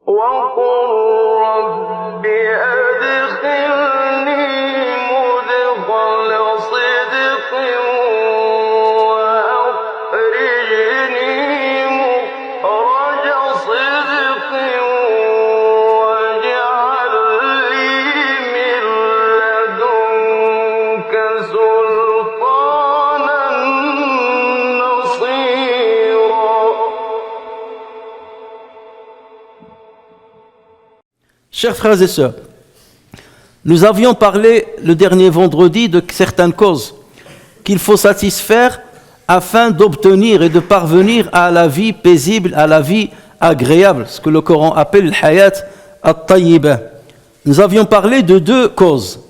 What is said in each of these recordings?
وقل رب أدخلني مدخل صدق وأخرجني مخرج صدق واجعل لي من لدنك سلطانا نصيرا. Chers frères et sœurs, nous avions parlé le dernier vendredi de certaines causes qu'il faut satisfaire afin d'obtenir et de parvenir à la vie paisible, à la vie agréable, ce que le Coran appelle le hayat at-tayyiba. Nous avions parlé de deux causes.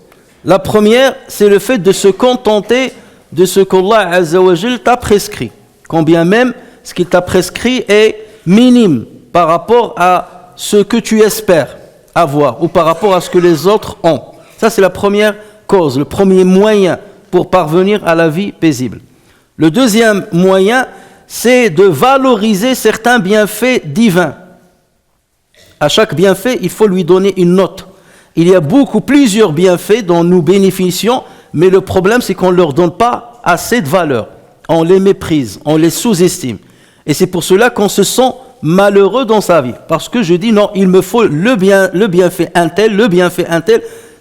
La première, c'est le fait de se contenter de ce qu'Allah Azza wa Jal t'a prescrit, quand bien même ce qu'il t'a prescrit est minime par rapport à ce que tu espères avoir ou par rapport à ce que les autres ont. Ça, c'est la première cause, le premier moyen pour parvenir à la vie paisible. Le deuxième moyen, c'est de valoriser certains bienfaits divins. À chaque bienfait, il faut lui donner une note. Il y a plusieurs bienfaits dont nous bénéficions, mais le problème, c'est qu'on ne leur donne pas assez de valeur. On les méprise, on les sous-estime. Et c'est pour cela qu'on se sent malheureux dans sa vie, parce que je dis non, il me faut le bienfait un tel,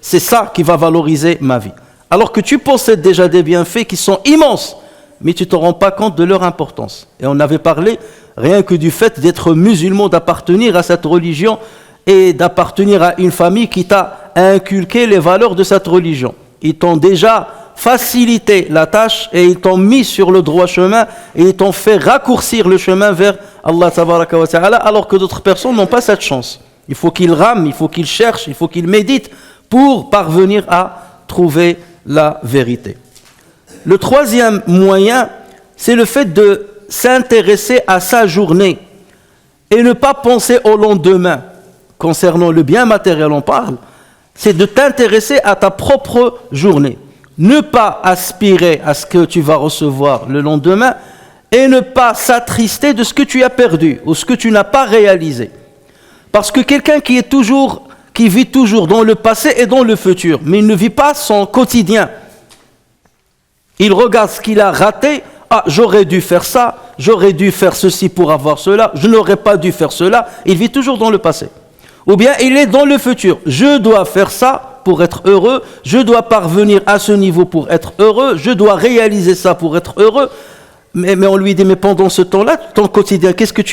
c'est ça qui va valoriser ma vie. Alors que tu possèdes déjà des bienfaits qui sont immenses, mais tu ne te rends pas compte de leur importance. Et on avait parlé rien que du fait d'être musulman, d'appartenir à cette religion et d'appartenir à une famille qui t'a inculqué les valeurs de cette religion. Ils t'ont déjà facilité la tâche et ils t'ont mis sur le droit chemin et ils t'ont fait raccourcir le chemin vers Allah tabaraka wa ta'ala, alors que d'autres personnes n'ont pas cette chance. Il faut qu'ils rament, il faut qu'ils cherchent, il faut qu'ils méditent pour parvenir à trouver la vérité. Le troisième moyen, c'est le fait de s'intéresser à sa journée et ne pas penser au lendemain. Concernant le bien matériel, on parle, c'est de t'intéresser à ta propre journée. Ne pas aspirer à ce que tu vas recevoir le lendemain et ne pas s'attrister de ce que tu as perdu ou ce que tu n'as pas réalisé. Parce que quelqu'un qui vit toujours dans le passé et dans le futur, mais il ne vit pas son quotidien. Il regarde ce qu'il a raté. Ah, j'aurais dû faire ça, j'aurais dû faire ceci pour avoir cela, je n'aurais pas dû faire cela. Il vit toujours dans le passé. Ou bien il est dans le futur. Je dois faire ça pour être heureux, je dois parvenir à ce niveau pour être heureux, je dois réaliser ça pour être heureux. Mais on lui dit, mais pendant ce temps-là, ton quotidien, qu'est-ce que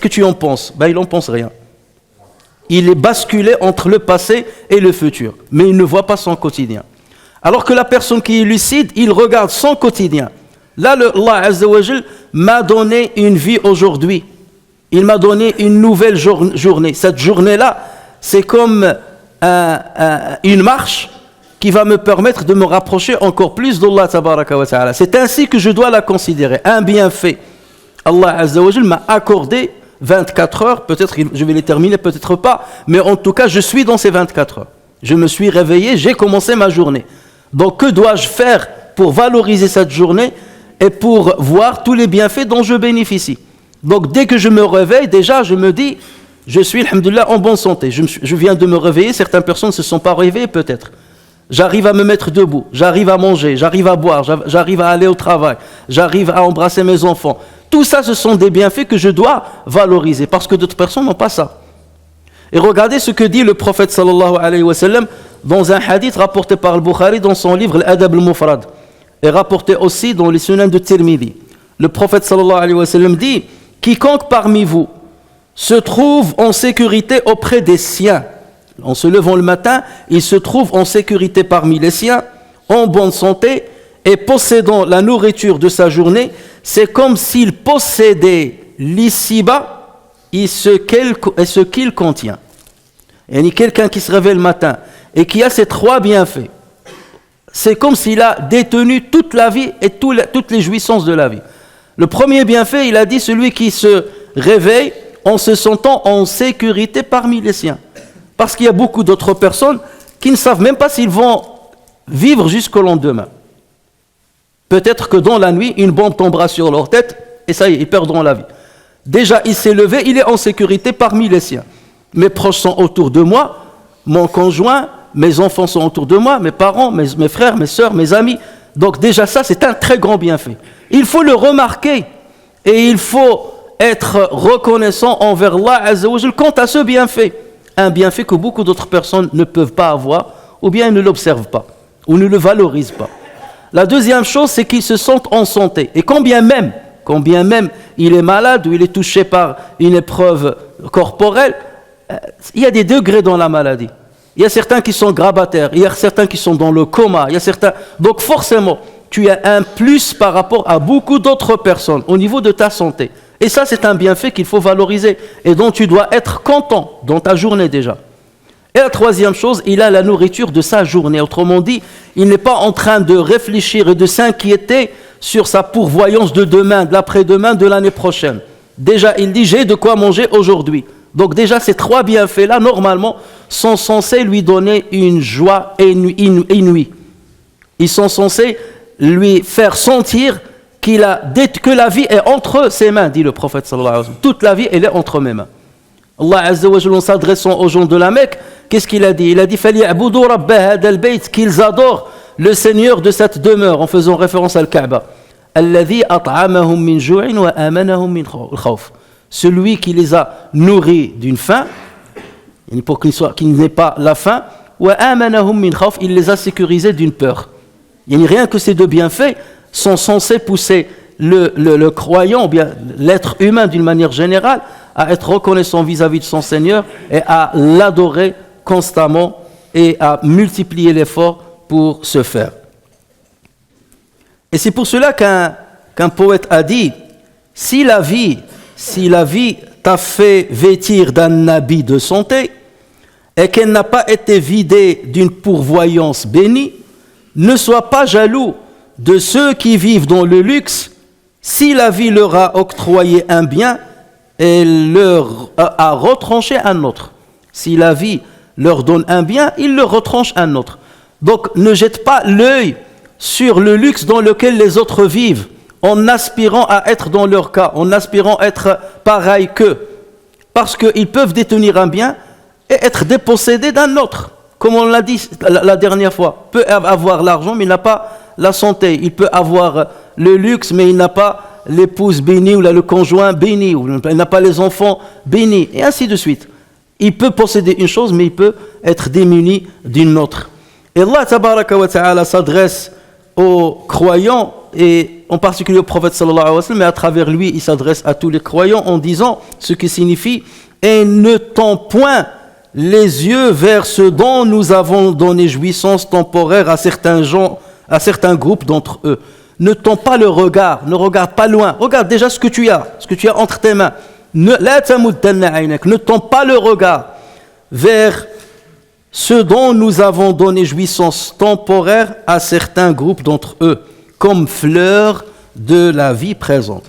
tu en penses? Il n'en pense rien. Il est basculé entre le passé et le futur, mais il ne voit pas son quotidien. Alors que la personne qui est lucide, il regarde son quotidien. Là, Allah Azza wa Jal m'a donné une vie aujourd'hui. Il m'a donné une nouvelle journée. Cette journée-là, c'est comme une marche qui va me permettre de me rapprocher encore plus d'Allah tabaraka wa ta'ala. C'est ainsi que je dois la considérer. Un bienfait. Allah Azza wa Jal m'a accordé 24 heures, peut-être je vais les terminer, peut-être pas, mais en tout cas, je suis dans ces 24 heures. Je me suis réveillé, j'ai commencé ma journée. Donc, que dois-je faire pour valoriser cette journée et pour voir tous les bienfaits dont je bénéficie? Donc, dès que je me réveille, déjà, je me dis, je suis, alhamdoulilah, en bonne santé. Je viens de me réveiller, certaines personnes ne se sont pas réveillées peut-être. J'arrive à me mettre debout, j'arrive à manger, j'arrive à boire, j'arrive à aller au travail, j'arrive à embrasser mes enfants. Tout ça, ce sont des bienfaits que je dois valoriser, parce que d'autres personnes n'ont pas ça. Et regardez ce que dit le prophète sallallahu alayhi wa sallam dans un hadith rapporté par le Bukhari dans son livre L'Adab al-Mufrad, et rapporté aussi dans les Sunan de Tirmidhi. Le prophète sallallahu alayhi wa sallam dit, quiconque parmi vous se trouve en sécurité auprès des siens, en se levant le matin, il se trouve en sécurité parmi les siens, en bonne santé et possédant la nourriture de sa journée, c'est comme s'il possédait l'ici-bas et ce qu'il contient. Et quelqu'un qui se réveille le matin et qui a ces trois bienfaits, c'est comme s'il a détenu toute la vie et toutes les jouissances de la vie. Le premier bienfait, il a dit, celui qui se réveille en se sentant en sécurité parmi les siens. Parce qu'il y a beaucoup d'autres personnes qui ne savent même pas s'ils vont vivre jusqu'au lendemain. Peut-être que dans la nuit, une bombe tombera sur leur tête et ça y est, ils perdront la vie. Déjà, il s'est levé, il est en sécurité parmi les siens. mes proches sont autour de moi, mon conjoint, mes enfants sont autour de moi, mes parents, mes frères, mes sœurs, mes amis. Donc déjà ça, c'est un très grand bienfait. Il faut le remarquer et il faut être reconnaissant envers Allah Azza wa Jal quant à ce bienfait. Un bienfait que beaucoup d'autres personnes ne peuvent pas avoir ou bien ne l'observent pas ou ne le valorisent pas. La deuxième chose, c'est qu'ils se sentent en santé. Et combien même il est malade ou il est touché par une épreuve corporelle, il y a des degrés dans la maladie. Il y a certains qui sont grabataires, il y a certains qui sont dans le coma, il y a certains... Donc forcément, tu as un plus par rapport à beaucoup d'autres personnes au niveau de ta santé. Et ça, c'est un bienfait qu'il faut valoriser et dont tu dois être content dans ta journée déjà. Et la troisième chose, il a la nourriture de sa journée. Autrement dit, il n'est pas en train de réfléchir et de s'inquiéter sur sa pourvoyance de demain, de l'après-demain, de l'année prochaine. Déjà, il dit, j'ai de quoi manger aujourd'hui. Donc déjà, ces trois bienfaits-là, normalement, sont censés lui donner une joie inouïe. Ils sont censés lui faire sentir que la vie est entre ses mains, dit le prophète sallallahu alayhi wa sallam. Toute la vie, elle est entre mes mains. Allah Azza wa Jalla, en s'adressant aux gens de la Mecque, qu'est-ce qu'il a dit? Il a dit فَلْيَعْبُدُوا رَبَّ هَذَا الْبَيْتِ, qu'ils adorent le Seigneur de cette demeure, en faisant référence à Al-Kaaba. الَّذِي أَطْعَمَهُم مِّن جُوعٍ وَآمَنَهُم مِّن خَوْفٍ. Celui qui les a nourris d'une faim, pour qu'ils n'aient pas la faim, وَآمَنَهُم مِّن خَوْفٍ, il les a sécurisés d'une peur. Il n'y a rien que ces deux bienfaits sont censés pousser le croyant, ou bien l'être humain d'une manière générale, à être reconnaissant vis-à-vis de son Seigneur et à l'adorer constamment et à multiplier l'effort pour ce faire. Et c'est pour cela qu'un poète a dit, si la vie t'a fait vêtir d'un habit de santé et qu'elle n'a pas été vidée d'une pourvoyance bénie, ne sois pas jaloux de ceux qui vivent dans le luxe. Si la vie leur a octroyé un bien, elle leur a retranché un autre. Si la vie leur donne un bien, il leur retranche un autre. Donc ne jette pas l'œil sur le luxe dans lequel les autres vivent, en aspirant à être dans leur cas, en aspirant à être pareil qu'eux. Parce qu'ils peuvent détenir un bien et être dépossédés d'un autre. Comme on l'a dit la dernière fois, peut avoir l'argent mais il n'a pas la santé. Il peut avoir le luxe mais il n'a pas l'épouse bénie ou le conjoint béni, ou il n'a pas les enfants bénis, et ainsi de suite. Il peut posséder une chose mais il peut être démuni d'une autre. Et Allah tabaraka wa ta'ala s'adresse aux croyants et en particulier au prophète sallallahu alayhi wa sallam, mais à travers lui il s'adresse à tous les croyants en disant ce qui signifie « Et ne tends point les yeux vers ce dont nous avons donné jouissance temporaire à certains gens, à certains groupes d'entre eux. Ne tends pas le regard, ne regarde pas loin. Regarde déjà ce que tu as entre tes mains. Ne tends pas le regard vers ce dont nous avons donné jouissance temporaire à certains groupes d'entre eux, comme fleurs de la vie présente.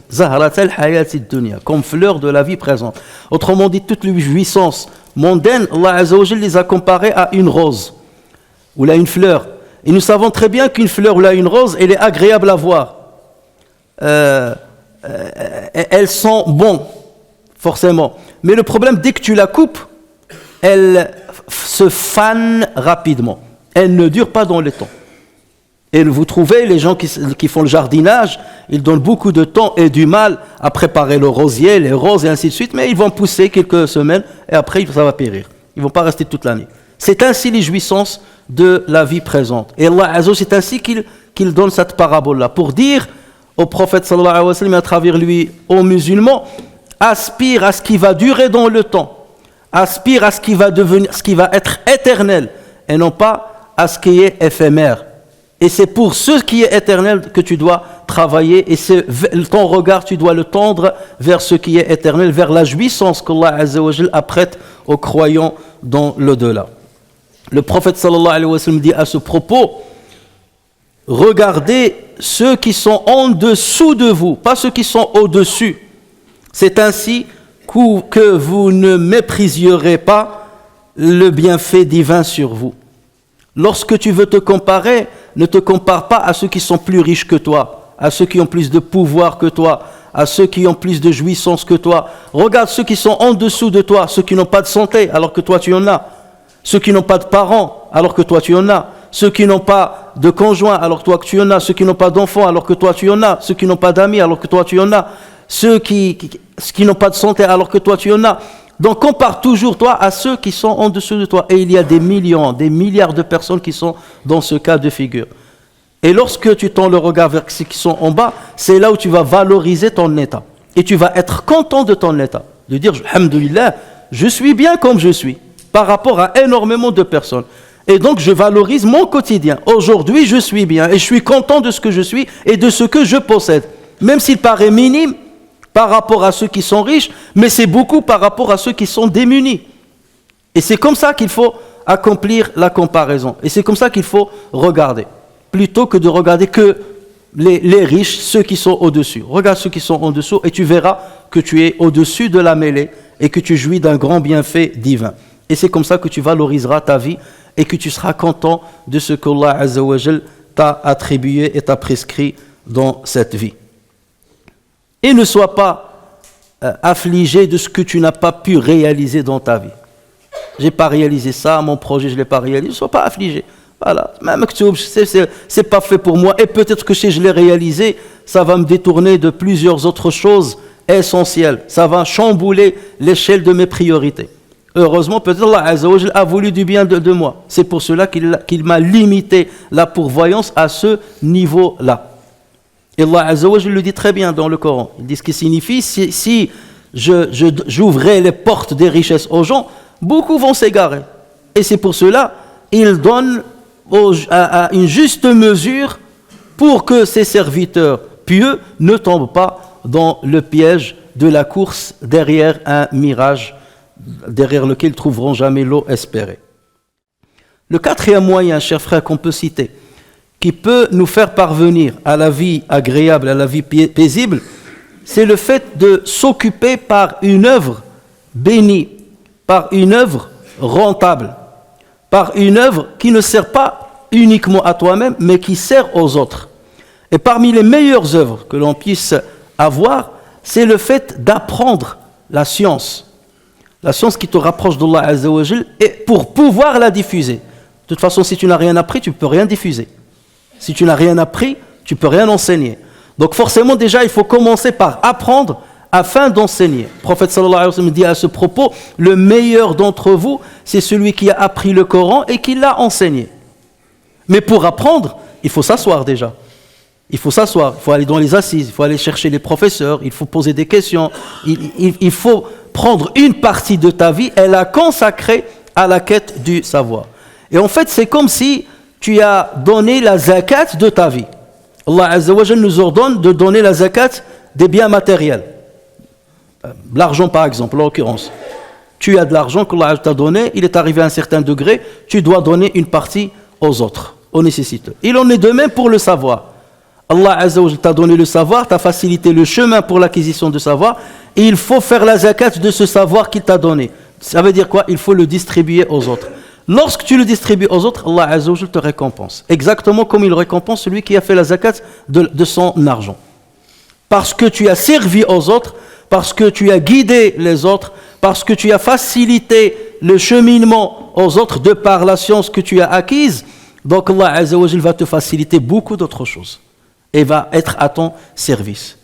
Comme fleurs de la vie présente. Autrement dit, toutes les jouissances mondaines, Allah Azza wa Jalla les a comparées à une rose ou à une fleur. Et nous savons très bien qu'une fleur ou une rose, elle est agréable à voir. Elles sont bonnes, forcément. Mais le problème, dès que tu la coupes, elle se fane rapidement. Elle ne dure pas dans le temps. Et vous trouvez, les gens qui font le jardinage, ils donnent beaucoup de temps et du mal à préparer le rosier, les roses et ainsi de suite, mais ils vont pousser quelques semaines et après ça va périr. Ils ne vont pas rester toute l'année. C'est ainsi les jouissances de la vie présente. Et Allah Azza, c'est ainsi qu'il donne cette parabole-là, pour dire au prophète sallallahu alayhi wa sallam et à travers lui aux musulmans, aspire à ce qui va durer dans le temps, aspire à ce qui va être éternel, et non pas à ce qui est éphémère. Et c'est pour ce qui est éternel que tu dois travailler, et ton regard, tu dois le tendre vers ce qui est éternel, vers la jouissance qu'Allah Azza wa Jalla apprête aux croyants dans l'au-delà. Le prophète sallallahu alayhi wa sallam dit à ce propos, regardez ceux qui sont en dessous de vous, pas ceux qui sont au-dessus. C'est ainsi que vous ne mépriserez pas le bienfait divin sur vous. Lorsque tu veux te comparer, ne te compare pas à ceux qui sont plus riches que toi, à ceux qui ont plus de pouvoir que toi, à ceux qui ont plus de jouissance que toi. Regarde ceux qui sont en dessous de toi, ceux qui n'ont pas de santé alors que toi tu en as, ceux qui n'ont pas de parents alors que toi tu en as, ceux qui n'ont pas de conjoint alors que toi tu en as, ceux qui n'ont pas d'enfants alors que toi tu en as, ceux qui n'ont pas d'amis alors que toi tu en as, ceux qui n'ont pas de santé alors que toi tu en as. Donc compare toujours toi à ceux qui sont en dessous de toi. Et il y a des millions, des milliards de personnes qui sont dans ce cas de figure. Et lorsque tu tends le regard vers ceux qui sont en bas, c'est là où tu vas valoriser ton état. Et tu vas être content de ton état. De dire, alhamdoulilah, je suis bien comme je suis, par rapport à énormément de personnes. Et donc je valorise mon quotidien. Aujourd'hui, je suis bien et je suis content de ce que je suis et de ce que je possède. Même s'il paraît minime par rapport à ceux qui sont riches, mais c'est beaucoup par rapport à ceux qui sont démunis. Et c'est comme ça qu'il faut accomplir la comparaison. Et c'est comme ça qu'il faut regarder. Plutôt que de regarder que les riches, ceux qui sont au-dessus. Regarde ceux qui sont en dessous et tu verras que tu es au-dessus de la mêlée et que tu jouis d'un grand bienfait divin. Et c'est comme ça que tu valoriseras ta vie et que tu seras content de ce qu'Allah Azza wa Jal t'a attribué et t'a prescrit dans cette vie. Et ne sois pas affligé de ce que tu n'as pas pu réaliser dans ta vie. J'ai pas réalisé ça, mon projet je l'ai pas réalisé, ne sois pas affligé. Voilà, même c'est pas fait pour moi et peut-être que si je l'ai réalisé, ça va me détourner de plusieurs autres choses essentielles. Ça va chambouler l'échelle de mes priorités. Heureusement, peut-être Allah Azza wa Jal a voulu du bien de moi. C'est pour cela qu'il m'a limité la pourvoyance à ce niveau-là. Et Allah Azza wa Jal le dit très bien dans le Coran. Il dit ce qui signifie, si j'ouvrais les portes des richesses aux gens, beaucoup vont s'égarer. Et c'est pour cela, il donne à une juste mesure pour que ses serviteurs pieux ne tombent pas dans le piège de la course derrière un mirage, derrière lequel ils ne trouveront jamais l'eau espérée. Le quatrième moyen, chers frères, qu'on peut citer, qui peut nous faire parvenir à la vie agréable, à la vie paisible, c'est le fait de s'occuper par une œuvre bénie, par une œuvre rentable, par une œuvre qui ne sert pas uniquement à toi-même, mais qui sert aux autres. Et parmi les meilleures œuvres que l'on puisse avoir, c'est le fait d'apprendre la science qui te rapproche d'Allah Azza wa Jal, et pour pouvoir la diffuser. De toute façon, si tu n'as rien appris, tu ne peux rien diffuser. Si tu n'as rien appris, tu ne peux rien enseigner. Donc forcément, déjà, il faut commencer par apprendre afin d'enseigner. Le prophète sallallahu alayhi wa sallam dit à ce propos, le meilleur d'entre vous, c'est celui qui a appris le Coran et qui l'a enseigné. Mais pour apprendre, il faut s'asseoir déjà. Il faut s'asseoir, il faut aller dans les assises, il faut aller chercher les professeurs, il faut poser des questions. Il faut prendre une partie de ta vie et la consacrer à la quête du savoir. Et en fait, c'est comme si tu as donné la zakat de ta vie. Allah Azza wa Jal nous ordonne de donner la zakat des biens matériels. L'argent par exemple, en l'occurrence. Tu as de l'argent que Allah t'a donné, il est arrivé à un certain degré, tu dois donner une partie aux autres, aux nécessiteux. Il en est de même pour le savoir. Allah Azza wa Jal t'a donné le savoir, t'a facilité le chemin pour l'acquisition de savoir, et il faut faire la zakat de ce savoir qu'il t'a donné. Ça veut dire quoi? Il faut le distribuer aux autres. Lorsque tu le distribues aux autres, Allah Azza wa Jal te récompense. Exactement comme il récompense celui qui a fait la zakat de son argent. Parce que tu as servi aux autres, parce que tu as guidé les autres, parce que tu as facilité le cheminement aux autres de par la science que tu as acquise, donc Allah Azza wa Jal va te faciliter beaucoup d'autres choses et va être à ton service.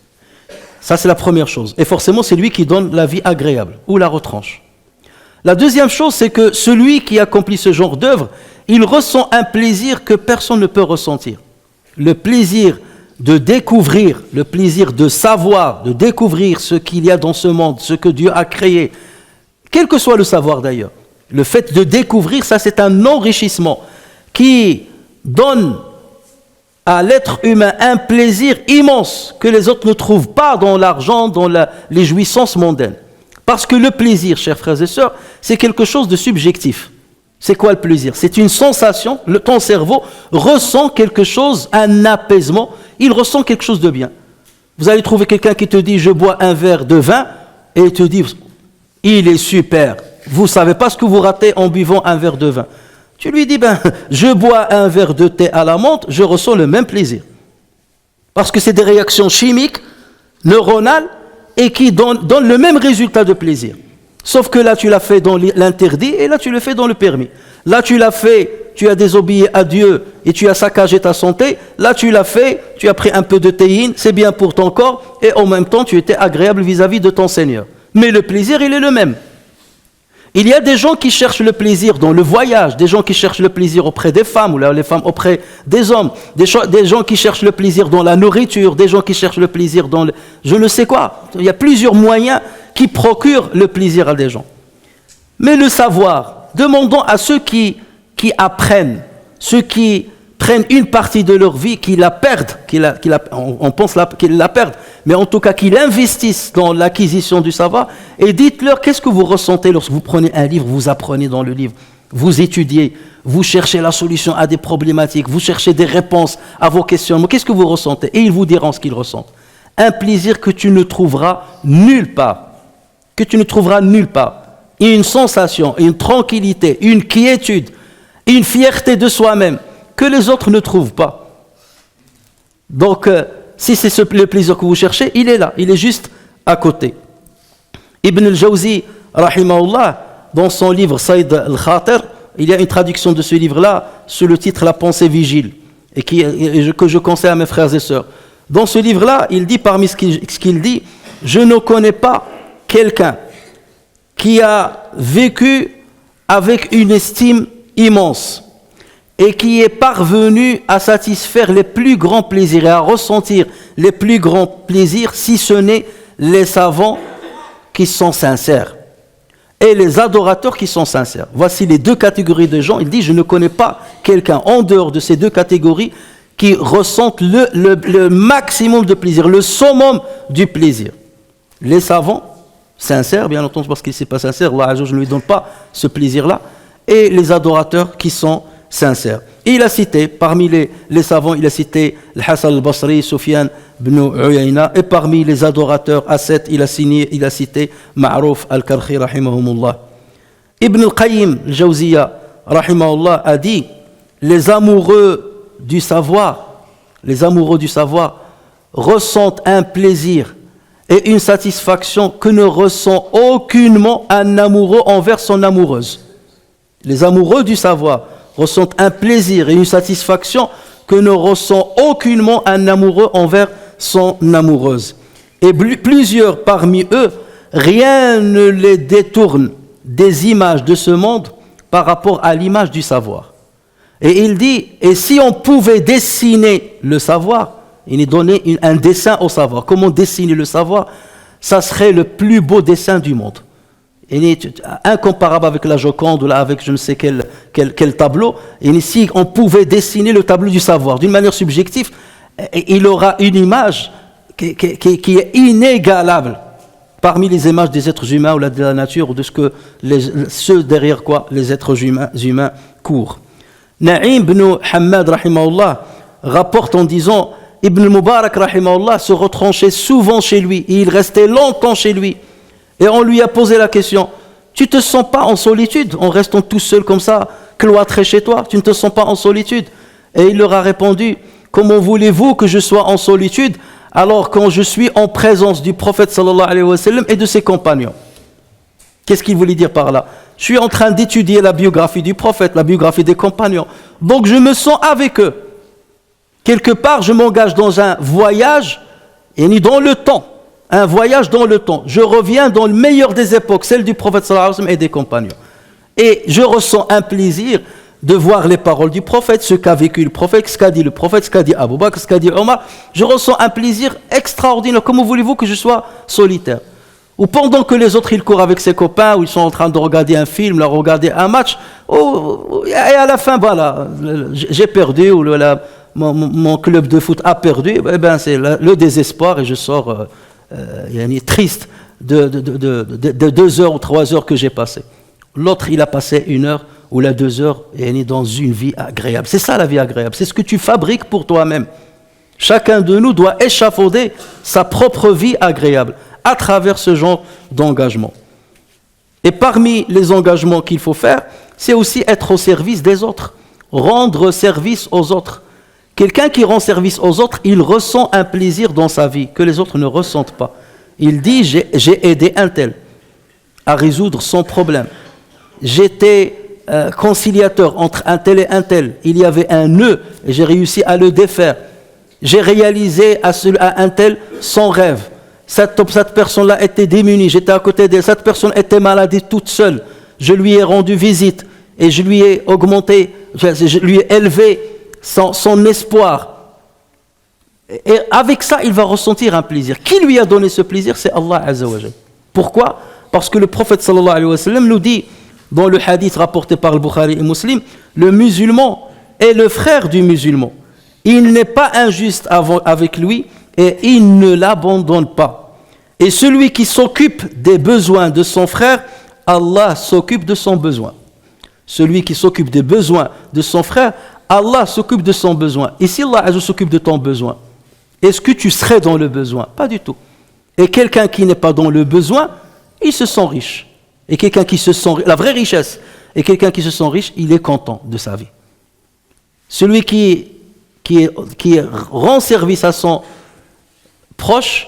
Ça, c'est la première chose. Et forcément, c'est lui qui donne la vie agréable ou la retranche. La deuxième chose, c'est que celui qui accomplit ce genre d'œuvre, il ressent un plaisir que personne ne peut ressentir. Le plaisir de découvrir, le plaisir de savoir, de découvrir ce qu'il y a dans ce monde, ce que Dieu a créé, quel que soit le savoir d'ailleurs. Le fait de découvrir, ça c'est un enrichissement qui donne à l'être humain un plaisir immense que les autres ne trouvent pas dans l'argent, dans les jouissances mondaines. Parce que le plaisir, chers frères et sœurs, c'est quelque chose de subjectif. C'est quoi le plaisir? C'est une sensation, ton cerveau ressent quelque chose, un apaisement, il ressent quelque chose de bien. Vous allez trouver quelqu'un qui te dit « je bois un verre de vin » et il te dit « il est super, vous ne savez pas ce que vous ratez en buvant un verre de vin ». Tu lui dis « je bois un verre de thé à la menthe, je ressens le même plaisir ». Parce que c'est des réactions chimiques, neuronales, et qui donnent le même résultat de plaisir. Sauf que là, tu l'as fait dans l'interdit, et là, tu le fais dans le permis. Là, tu l'as fait, tu as désobéi à Dieu, et tu as saccagé ta santé. Là, tu l'as fait, tu as pris un peu de théine, c'est bien pour ton corps, et en même temps, tu étais agréable vis-à-vis de ton Seigneur. Mais le plaisir, il est le même. Il y a des gens qui cherchent le plaisir dans le voyage, des gens qui cherchent le plaisir auprès des femmes, ou les femmes auprès des hommes, des gens qui cherchent le plaisir dans la nourriture, des gens qui cherchent le plaisir dans je ne sais quoi. Il y a plusieurs moyens qui procurent le plaisir à des gens. Mais le savoir, demandons à ceux qui apprennent, ceux qui prennent une partie de leur vie, qui la perdent, on pense qu'ils la perdent, mais en tout cas qu'ils investissent dans l'acquisition du savoir, et dites-leur qu'est-ce que vous ressentez lorsque vous prenez un livre, vous apprenez dans le livre, vous étudiez, vous cherchez la solution à des problématiques, vous cherchez des réponses à vos questionnements, qu'est-ce que vous ressentez? Et ils vous diront ce qu'ils ressentent. Un plaisir que tu ne trouveras nulle part, une sensation, une tranquillité, une quiétude, une fierté de soi-même, que les autres ne trouvent pas. Donc, si c'est le plaisir que vous cherchez, il est là, il est juste à côté. Ibn al-Jawzi, rahimahullah, dans son livre Saïd al-Khatir, il y a une traduction de ce livre-là sous le titre La pensée vigile, et que je conseille à mes frères et sœurs. Dans ce livre-là, il dit, parmi ce qu'il dit, je ne connais pas quelqu'un qui a vécu avec une estime immense et qui est parvenu à satisfaire les plus grands plaisirs et à ressentir les plus grands plaisirs, si ce n'est les savants qui sont sincères et les adorateurs qui sont sincères. Voici les deux catégories de gens. Il dit, je ne connais pas quelqu'un en dehors de ces deux catégories qui ressentent le maximum de plaisir, le summum du plaisir. Les savants sincères, bien entendu, parce qu'il ne s'est pas sincère, Allah Azza wa Jalla ne lui donne pas ce plaisir-là, et les adorateurs qui sont sincères. Et il a cité, parmi les savants, il a cité Al-Hasan al-Basri, Sufyan ibn Uyayna, et parmi les adorateurs, Asset, il a cité Ma'ruf al-Karkhi, rahimahumullah. Ibn al-Qayyim al-Jawziyya, rahimahullah, a dit, les amoureux du savoir ressentent un plaisir et une satisfaction que ne ressent aucunement un amoureux envers son amoureuse. Les amoureux du savoir ressentent un plaisir et une satisfaction que ne ressent aucunement un amoureux envers son amoureuse. Et plusieurs parmi eux, rien ne les détourne des images de ce monde par rapport à l'image du savoir. Et il dit, et si on pouvait dessiner le savoir, il est donné un dessin au savoir. Comment dessiner le savoir? Ça serait le plus beau dessin du monde. Il est incomparable avec la Joconde ou avec je ne sais quel tableau. Et si on pouvait dessiner le tableau du savoir d'une manière subjective, il aura une image qui est inégalable parmi les images des êtres humains ou de la nature ou de ceux derrière quoi les êtres humains courent. Na'im ibn Hammad rahimahullah rapporte en disant, Ibn Mubarak rahimahullah se retranchait souvent chez lui et il restait longtemps chez lui. Et on lui a posé la question, tu te sens pas en solitude en restant tout seul comme ça, cloîtré chez toi? Tu ne te sens pas en solitude? Et il leur a répondu, comment voulez-vous que je sois en solitude alors quand je suis en présence du prophète sallallahu alayhi wa sallam et de ses compagnons? Qu'est-ce qu'il voulait dire par là? Je suis en train d'étudier la biographie du prophète, la biographie des compagnons. Donc je me sens avec eux. Quelque part, je m'engage dans un voyage, et ni dans le temps. Un voyage dans le temps. Je reviens dans le meilleur des époques, celle du prophète sallallahu alayhi wa sallam et des compagnons. Et je ressens un plaisir de voir les paroles du prophète, ce qu'a vécu le prophète, ce qu'a dit le prophète, ce qu'a dit Abu Bakr, ce qu'a dit Omar. Je ressens un plaisir extraordinaire. Comment voulez-vous que je sois solitaire? Ou pendant que les autres ils courent avec ses copains, ou ils sont en train de regarder un film, de regarder un match, et à la fin, voilà, j'ai perdu, ou mon club de foot a perdu, eh ben c'est le désespoir et je sors triste de 2 heures ou 3 heures que j'ai passées. L'autre, il a passé 1 heure ou 2 heures et il est dans une vie agréable. C'est ça la vie agréable, c'est ce que tu fabriques pour toi-même. Chacun de nous doit échafauder sa propre vie agréable à travers ce genre d'engagement. Et parmi les engagements qu'il faut faire, c'est aussi être au service des autres, rendre service aux autres. Quelqu'un qui rend service aux autres, il ressent un plaisir dans sa vie que les autres ne ressentent pas. Il dit, j'ai aidé un tel à résoudre son problème. J'étais conciliateur entre un tel et un tel. Il y avait un nœud et j'ai réussi à le défaire. J'ai réalisé à un tel son rêve. Cette personne-là était démunie, j'étais à côté d'elle. Cette personne était malade toute seule. Je lui ai rendu visite et je lui ai augmenté, je lui ai élevé son espoir. Et avec ça, il va ressentir un plaisir. Qui lui a donné ce plaisir? C'est Allah Azza wa Jal. Pourquoi? Parce que le prophète sallallahu alayhi wa sallam nous dit, dans le hadith rapporté par le Bukhari et Muslim, le musulman est le frère du musulman. Il n'est pas injuste avec lui et il ne l'abandonne pas. Et celui qui s'occupe des besoins de son frère, Allah s'occupe de son besoin. Celui qui s'occupe des besoins de son frère, Allah s'occupe de son besoin. Et si Allah Azza s'occupe de ton besoin, est-ce que tu serais dans le besoin? Pas du tout. Et quelqu'un qui n'est pas dans le besoin, il se sent riche. Et quelqu'un qui se sent la vraie richesse, et quelqu'un qui se sent riche, il est content de sa vie. Celui qui rend service à son proche,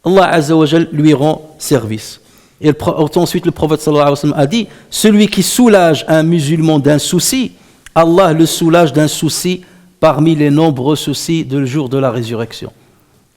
Allah Azza wa Jal lui rend service. Et ensuite le prophète sallallahu alayhi wa sallam a dit, celui qui soulage un musulman d'un souci, Allah le soulage d'un souci parmi les nombreux soucis du jour de la résurrection.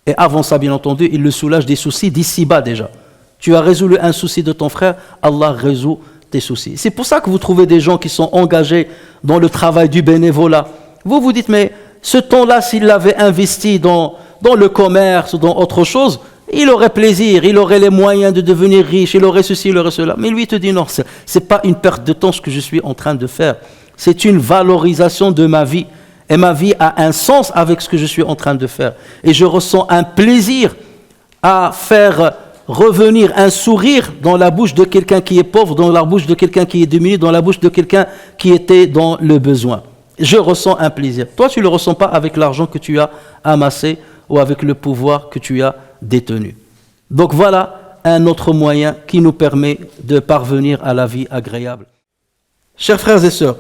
Et avant ça, bien entendu, il le soulage des soucis d'ici-bas déjà. Tu as résolu un souci de ton frère, Allah résout tes soucis. C'est pour ça que vous trouvez des gens qui sont engagés dans le travail du bénévolat. Vous vous dites, mais ce temps-là, s'il l'avait investi dans le commerce ou dans autre chose, il aurait plaisir, il aurait les moyens de devenir riche, il aurait ceci, il aurait cela. Mais lui, il te dit, non, c'est pas une perte de temps ce que je suis en train de faire. C'est une valorisation de ma vie. Et ma vie a un sens avec ce que je suis en train de faire. Et je ressens un plaisir à faire revenir un sourire dans la bouche de quelqu'un qui est pauvre, dans la bouche de quelqu'un qui est démuni, dans la bouche de quelqu'un qui était dans le besoin. Je ressens un plaisir. Toi, tu ne le ressens pas avec l'argent que tu as amassé ou avec le pouvoir que tu as détenu. Donc voilà un autre moyen qui nous permet de parvenir à la vie agréable. Chers frères et sœurs,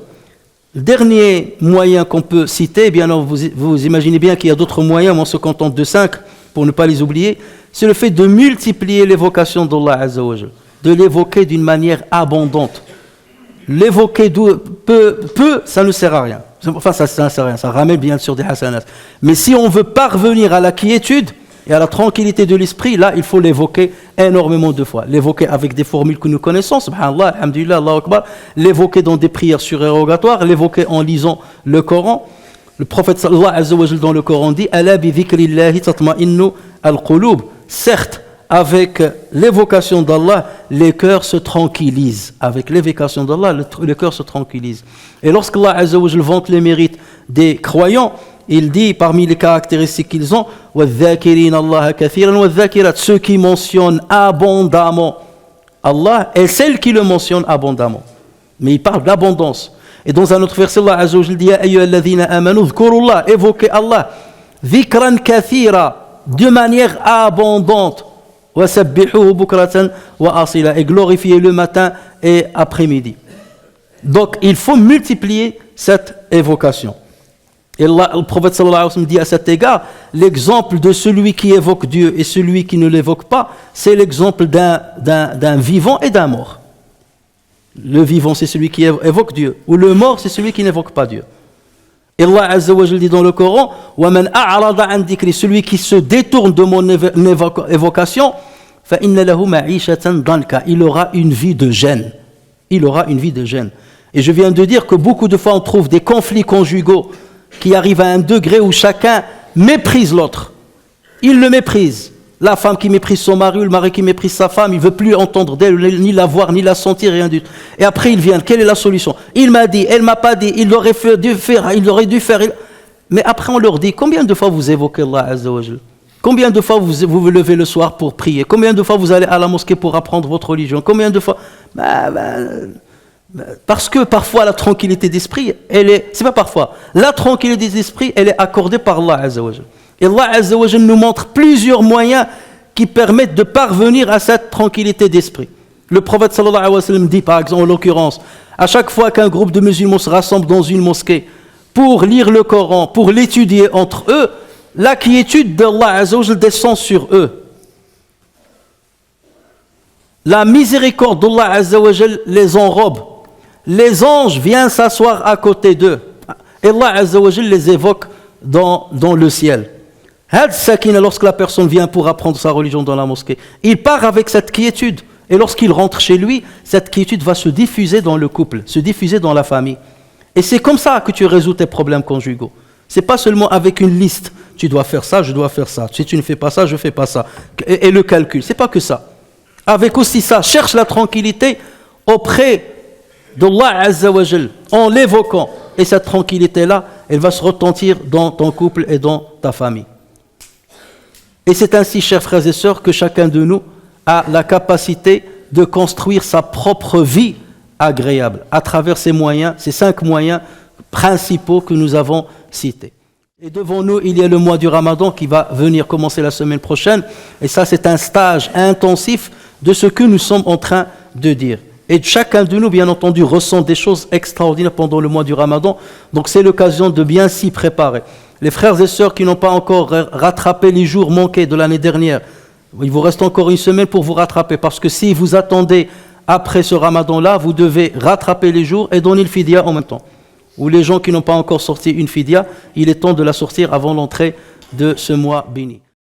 le dernier moyen qu'on peut citer, eh bien, vous imaginez bien qu'il y a d'autres moyens, mais on se contente de 5 pour ne pas les oublier, c'est le fait de multiplier l'évocation d'Allah Azza wa Jal, de l'évoquer d'une manière abondante. L'évoquer peu, ça ne sert à rien. Enfin, ça ne sert à rien, ça ramène bien sûr des hasanats. Mais si on veut parvenir à la quiétude et à la tranquillité de l'esprit, là, il faut l'évoquer énormément de fois. L'évoquer avec des formules que nous connaissons, subhanallah, alhamdulillah, Allahu Akbar, l'évoquer dans des prières surérogatoires, l'évoquer en lisant le Coran. Le prophète sallallahu alayhi wa sallam dans le Coran dit, Ala bi dhikrillahi tatma'innu al-qulub. Certes, avec l'évocation d'Allah, les cœurs se tranquillisent. Avec l'évocation d'Allah, le cœur se tranquillise. Et lorsqu'Allah Azza wa Jal vante les mérites des croyants, il dit parmi les caractéristiques qu'ils ont, ceux qui mentionnent abondamment Allah et celles qui le mentionnent abondamment. Mais il parle d'abondance. Et dans un autre verset, Allah Azza wa Jal dit, évoquez Allah, dhikran kathira, de manière abondante. Et glorifier le matin et après-midi. Donc il faut multiplier cette évocation. Et le prophète sallallahu alayhi wa sallam dit à cet égard, l'exemple de celui qui évoque Dieu et celui qui ne l'évoque pas, c'est l'exemple d'un vivant et d'un mort. Le vivant, c'est celui qui évoque Dieu, ou le mort, c'est celui qui n'évoque pas Dieu. Et Allah Azza wa Jalla dit dans le Coran, وَمَنْ أَعْرَضَ عَنْ ذِكْرِ, celui qui se détourne de mon évocation, فَإِنَّ لَهُ مَعِيشَةً ضَنْكَ, il aura une vie de gêne. Il aura une vie de gêne. Et je viens de dire que beaucoup de fois on trouve des conflits conjugaux qui arrivent à un degré où chacun méprise l'autre. Il le méprise. La femme qui méprise son mari, ou le mari qui méprise sa femme, il ne veut plus entendre d'elle, ni la voir, ni la sentir, rien du tout. Et après ils viennent, quelle est la solution? Il m'a dit, elle ne m'a pas dit, il aurait dû faire. Mais après on leur dit, combien de fois vous évoquez Allah Azza wa Jal? Combien de fois vous vous levez le soir pour prier? Combien de fois vous allez à la mosquée pour apprendre votre religion? Combien de fois? Parce que parfois la tranquillité d'esprit, c'est pas parfois, la tranquillité d'esprit, elle est accordée par Allah Azza wa Jal. Et Allah Azza wa Jal nous montre plusieurs moyens qui permettent de parvenir à cette tranquillité d'esprit. Le prophète sallallahu alayhi wa sallam dit, par exemple, en l'occurrence, à chaque fois qu'un groupe de musulmans se rassemble dans une mosquée pour lire le Coran, pour l'étudier entre eux, la quiétude d'Allah Azza wa Jal descend sur eux. La miséricorde d'Allah Azza wa Jal les enrobe. Les anges viennent s'asseoir à côté d'eux. Et Allah Azza wa Jal les évoque dans le ciel. Had sakina, lorsque la personne vient pour apprendre sa religion dans la mosquée, il part avec cette quiétude. Et lorsqu'il rentre chez lui, cette quiétude va se diffuser dans le couple, se diffuser dans la famille. Et c'est comme ça que tu résous tes problèmes conjugaux. C'est pas seulement avec une liste. Tu dois faire ça, je dois faire ça. Si tu ne fais pas ça, je fais pas ça. Et le calcul, c'est pas que ça. Avec aussi ça, cherche la tranquillité auprès d'Allah Azza wa Jal, en l'évoquant. Et cette tranquillité-là, elle va se retentir dans ton couple et dans ta famille. Et c'est ainsi, chers frères et sœurs, que chacun de nous a la capacité de construire sa propre vie agréable à travers ces moyens, ces 5 moyens principaux que nous avons cités. Et devant nous, il y a le mois du Ramadan qui va venir commencer la semaine prochaine. Et ça, c'est un stage intensif de ce que nous sommes en train de dire. Et chacun de nous, bien entendu, ressent des choses extraordinaires pendant le mois du Ramadan. Donc c'est l'occasion de bien s'y préparer. Les frères et sœurs qui n'ont pas encore rattrapé les jours manqués de l'année dernière, il vous reste encore une semaine pour vous rattraper. Parce que si vous attendez après ce Ramadan-là, vous devez rattraper les jours et donner le fidya en même temps. Ou les gens qui n'ont pas encore sorti une fidya, il est temps de la sortir avant l'entrée de ce mois béni.